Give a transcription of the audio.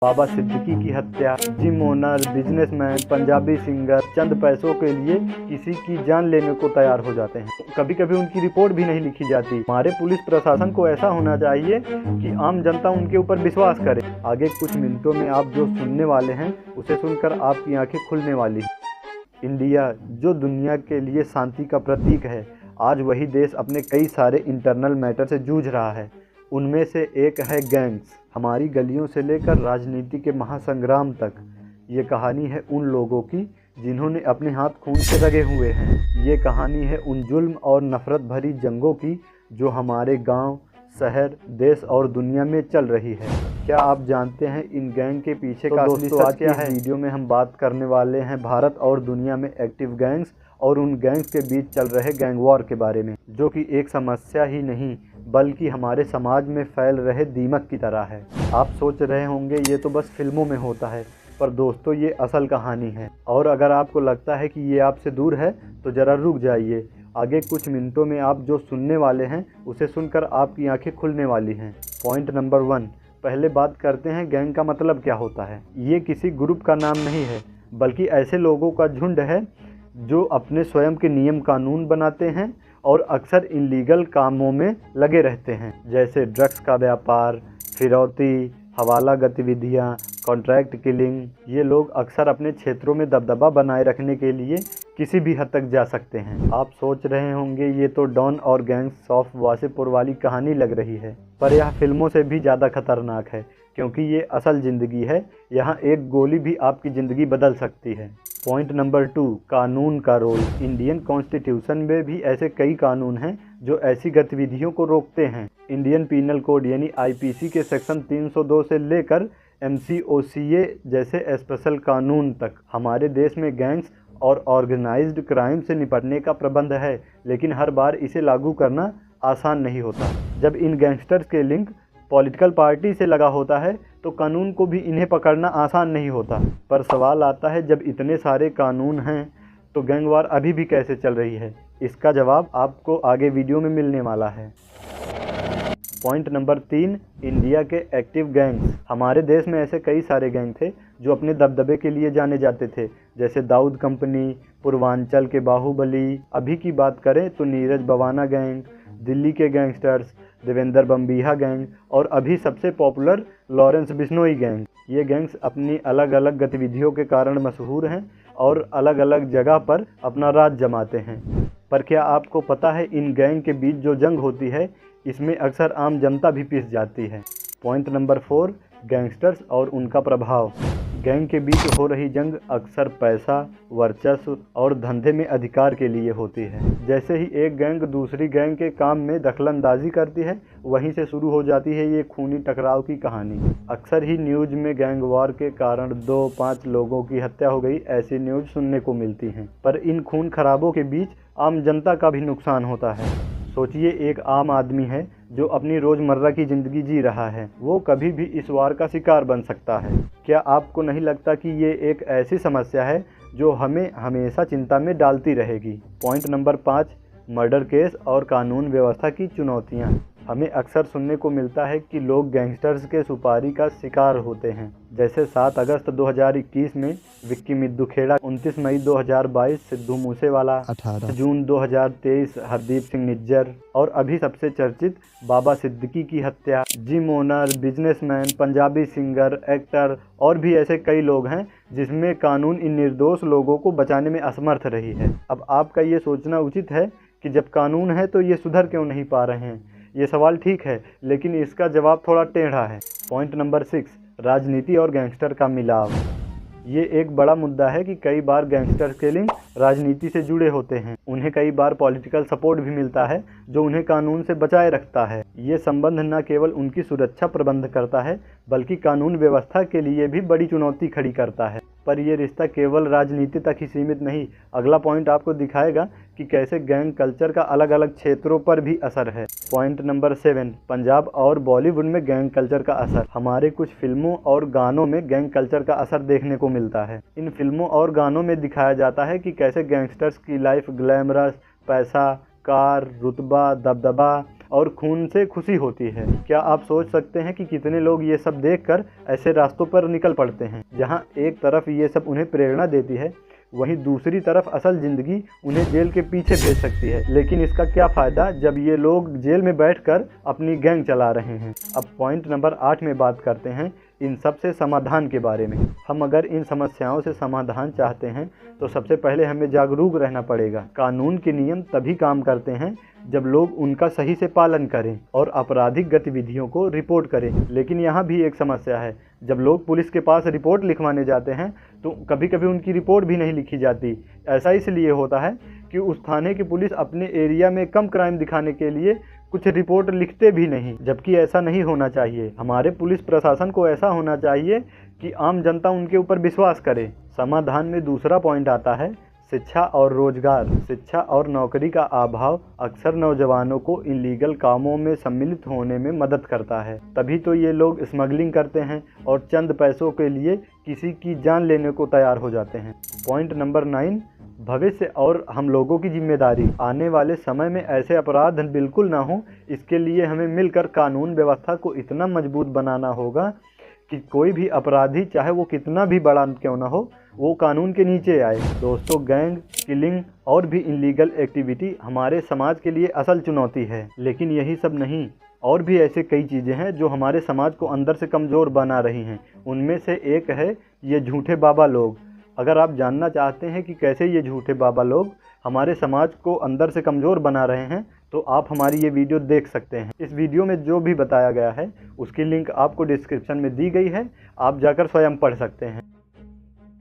बाबा सिद्दीकी की हत्या, gym owner, businessman, Punjabi singer चंद पैसों के लिए किसी की जान लेने को तैयार हो जाते हैं। कभी कभी उनकी रिपोर्ट भी नहीं लिखी जाती। हमारे पुलिस प्रशासन को ऐसा होना चाहिए कि आम जनता उनके ऊपर विश्वास करे। आगे कुछ मिनटों में आप जो सुनने वाले हैं उसे सुनकर आपकी आंखें खुलने वाली हैं। इंडिया, जो दुनिया के लिए शांति का प्रतीक है, आज वही देश अपने कई सारे इंटरनल मैटर से जूझ रहा है। उनमें से एक है गैंग्स। हमारी गलियों से लेकर राजनीति के महासंग्राम तक ये कहानी है उन लोगों की जिन्होंने अपने हाथ खून से रगे हुए हैं। ये कहानी है उन जुल्म और नफ़रत भरी जंगों की जो हमारे गांव, शहर, देश और दुनिया में चल रही है। क्या आप जानते हैं इन गैंग के पीछे का असली सच क्या है? वीडियो में हम बात करने वाले हैं भारत और दुनिया में एक्टिव गैंग्स और उन गैंग्स के बीच चल रहे गैंग वॉर के बारे में, जो कि एक समस्या ही नहीं बल्कि हमारे समाज में फैल रहे दीमक की तरह है। आप सोच रहे होंगे ये तो बस फिल्मों में होता है, पर दोस्तों ये असल कहानी है। और अगर आपको लगता है कि ये आपसे दूर है तो ज़रा रुक जाइए। आगे कुछ मिनटों में आप जो सुनने वाले हैं उसे सुनकर आपकी आंखें खुलने वाली हैं। पॉइंट नंबर 1, पहले बात करते हैं गैंग का मतलब क्या होता है। ये किसी ग्रुप का नाम नहीं है बल्कि ऐसे लोगों का झुंड है जो अपने स्वयं के नियम कानून बनाते हैं और अक्सर इलीगल कामों में लगे रहते हैं, जैसे ड्रग्स का व्यापार, फिरौती, हवाला गतिविधियाँ, कॉन्ट्रैक्ट किलिंग। ये लोग अक्सर अपने क्षेत्रों में दबदबा बनाए रखने के लिए किसी भी हद तक जा सकते हैं। आप सोच रहे होंगे ये तो डॉन और गैंग्स ऑफ वासेपुर वाली कहानी लग रही है, पर यह फिल्मों से भी ज़्यादा खतरनाक है क्योंकि ये असल ज़िंदगी है। यहाँ एक गोली भी आपकी ज़िंदगी बदल सकती है। पॉइंट नंबर 2, कानून का रोल। इंडियन कॉन्स्टिट्यूशन में भी ऐसे कई कानून हैं जो ऐसी गतिविधियों को रोकते हैं। इंडियन पीनल कोड यानी आईपीसी के सेक्शन 302 से लेकर MCOCA जैसे स्पेशल कानून तक हमारे देश में गैंग्स और ऑर्गेनाइज्ड क्राइम से निपटने का प्रबंध है, लेकिन हर बार इसे लागू करना आसान नहीं होता। जब इन गैंगस्टर्स के लिंक पॉलिटिकल पार्टी से लगा होता है तो कानून को भी इन्हें पकड़ना आसान नहीं होता। पर सवाल आता है, जब इतने सारे कानून हैं तो गैंग वार अभी भी कैसे चल रही है? इसका जवाब आपको आगे वीडियो में मिलने वाला है। पॉइंट नंबर 3, इंडिया के एक्टिव गैंग्स। हमारे देश में ऐसे कई सारे गैंग थे जो अपने दबदबे के लिए जाने जाते थे, जैसे दाऊद कंपनी, पूर्वांचल के बाहुबली। अभी की बात करें तो नीरज बवाना गैंग, दिल्ली के गैंगस्टर्स, देवेंद्र बम्बिहा गैंग और अभी सबसे पॉपुलर लॉरेंस बिश्नोई गैंग। ये गैंग्स अपनी अलग अलग गतिविधियों के कारण मशहूर हैं और अलग अलग जगह पर अपना राज जमाते हैं। पर क्या आपको पता है इन गैंग के बीच जो जंग होती है इसमें अक्सर आम जनता भी पिस जाती है। पॉइंट नंबर 4, गैंगस्टर्स और उनका प्रभाव। गैंग के बीच हो रही जंग अक्सर पैसा, वर्चस्व और धंधे में अधिकार के लिए होती है। जैसे ही एक गैंग दूसरी गैंग के काम में दखलंदाजी करती है, वहीं से शुरू हो जाती है ये खूनी टकराव की कहानी। अक्सर ही न्यूज़ में गैंग वार के कारण 2-5 लोगों की हत्या हो गई, ऐसी न्यूज़ सुनने को मिलती हैं। पर इन खून खराबों के बीच आम जनता का भी नुकसान होता है। सोचिए, एक आम आदमी है जो अपनी रोज़मर्रा की ज़िंदगी जी रहा है, वो कभी भी इस वार का शिकार बन सकता है। क्या आपको नहीं लगता कि ये एक ऐसी समस्या है जो हमें हमेशा चिंता में डालती रहेगी? पॉइंट नंबर 5, मर्डर केस और कानून व्यवस्था की चुनौतियाँ। हमें अक्सर सुनने को मिलता है कि लोग गैंगस्टर्स के सुपारी का शिकार होते हैं, जैसे 7 अगस्त 2021 में विक्की मिद्दू खेड़ा, 29 मई 2022 सिद्धू मूसेवाला, 18 जून 2023 हरदीप सिंह निज्जर और अभी सबसे चर्चित बाबा सिद्दीकी की हत्या। Gym owner, businessman, Punjabi singer, actor और भी ऐसे कई लोग हैं जिसमें कानून इन निर्दोष लोगों को बचाने में असमर्थ रही है। अब आपका ये सोचना उचित है कि जब कानून है तो ये सुधर क्यों नहीं पा रहे हैं? ये सवाल ठीक है, लेकिन इसका जवाब थोड़ा टेढ़ा है। पॉइंट नंबर 6, राजनीति और गैंगस्टर का मिलाव। ये एक बड़ा मुद्दा है कि कई बार गैंगस्टर के लिंक राजनीति से जुड़े होते हैं। उन्हें कई बार पॉलिटिकल सपोर्ट भी मिलता है जो उन्हें कानून से बचाए रखता है। ये संबंध न केवल उनकी सुरक्षा प्रबंध करता है बल्कि कानून व्यवस्था के लिए भी बड़ी चुनौती खड़ी करता है। पर यह रिश्ता केवल राजनीति तक ही सीमित नहीं। अगला पॉइंट आपको दिखाएगा कि कैसे गैंग कल्चर का अलग अलग क्षेत्रों पर भी असर है। पॉइंट नंबर 7, पंजाब और बॉलीवुड में गैंग कल्चर का असर। हमारे कुछ फिल्मों और गानों में गैंग कल्चर का असर देखने को मिलता है। इन फिल्मों और गानों में दिखाया जाता है कि कैसे गैंगस्टर्स की लाइफ ग्लैमरस, पैसा, कार, रुतबा, दबदबा और खून से खुशी होती है। क्या आप सोच सकते हैं कि कितने लोग ये सब देखकर ऐसे रास्तों पर निकल पड़ते हैं जहां एक तरफ ये सब उन्हें प्रेरणा देती है, वहीं दूसरी तरफ असल जिंदगी उन्हें जेल के पीछे भेज सकती है। लेकिन इसका क्या फ़ायदा जब ये लोग जेल में बैठकर अपनी गैंग चला रहे हैं। अब पॉइंट नंबर 8 में बात करते हैं इन सब से समाधान के बारे में। हम अगर इन समस्याओं से समाधान चाहते हैं तो सबसे पहले हमें जागरूक रहना पड़ेगा। कानून के नियम तभी काम करते हैं जब लोग उनका सही से पालन करें और आपराधिक गतिविधियों को रिपोर्ट करें। लेकिन यहाँ भी एक समस्या है, जब लोग पुलिस के पास रिपोर्ट लिखवाने जाते हैं तो कभी कभी उनकी रिपोर्ट भी नहीं लिखी जाती। ऐसा इसलिए होता है कि उस थाने की पुलिस अपने एरिया में कम क्राइम दिखाने के लिए कुछ रिपोर्ट लिखते भी नहीं, जबकि ऐसा नहीं होना चाहिए। हमारे पुलिस प्रशासन को ऐसा होना चाहिए कि आम जनता उनके ऊपर विश्वास करे। समाधान में दूसरा पॉइंट आता है शिक्षा और रोजगार। शिक्षा और नौकरी का अभाव अक्सर नौजवानों को इलीगल कामों में सम्मिलित होने में मदद करता है। तभी तो ये लोग स्मगलिंग करते हैं और चंद पैसों के लिए किसी की जान लेने को तैयार हो जाते हैं। पॉइंट नंबर 9, भविष्य और हम लोगों की जिम्मेदारी। आने वाले समय में ऐसे अपराध बिल्कुल ना हो, इसके लिए हमें मिलकर कानून व्यवस्था को इतना मजबूत बनाना होगा कि कोई भी अपराधी, चाहे वो कितना भी बड़ा क्यों ना हो, वो कानून के नीचे आए। दोस्तों, गैंग किलिंग और भी इलीगल एक्टिविटी हमारे समाज के लिए असल चुनौती है। लेकिन यही सब नहीं, और भी ऐसे कई चीज़ें हैं जो हमारे समाज को अंदर से कमज़ोर बना रही हैं। उनमें से एक है ये झूठे बाबा लोग। अगर आप जानना चाहते हैं कि कैसे ये झूठे बाबा लोग हमारे समाज को अंदर से कमज़ोर बना रहे हैं, तो आप हमारी ये वीडियो देख सकते हैं। इस वीडियो में जो भी बताया गया है उसकी लिंक आपको डिस्क्रिप्शन में दी गई है, आप जाकर स्वयं पढ़ सकते हैं।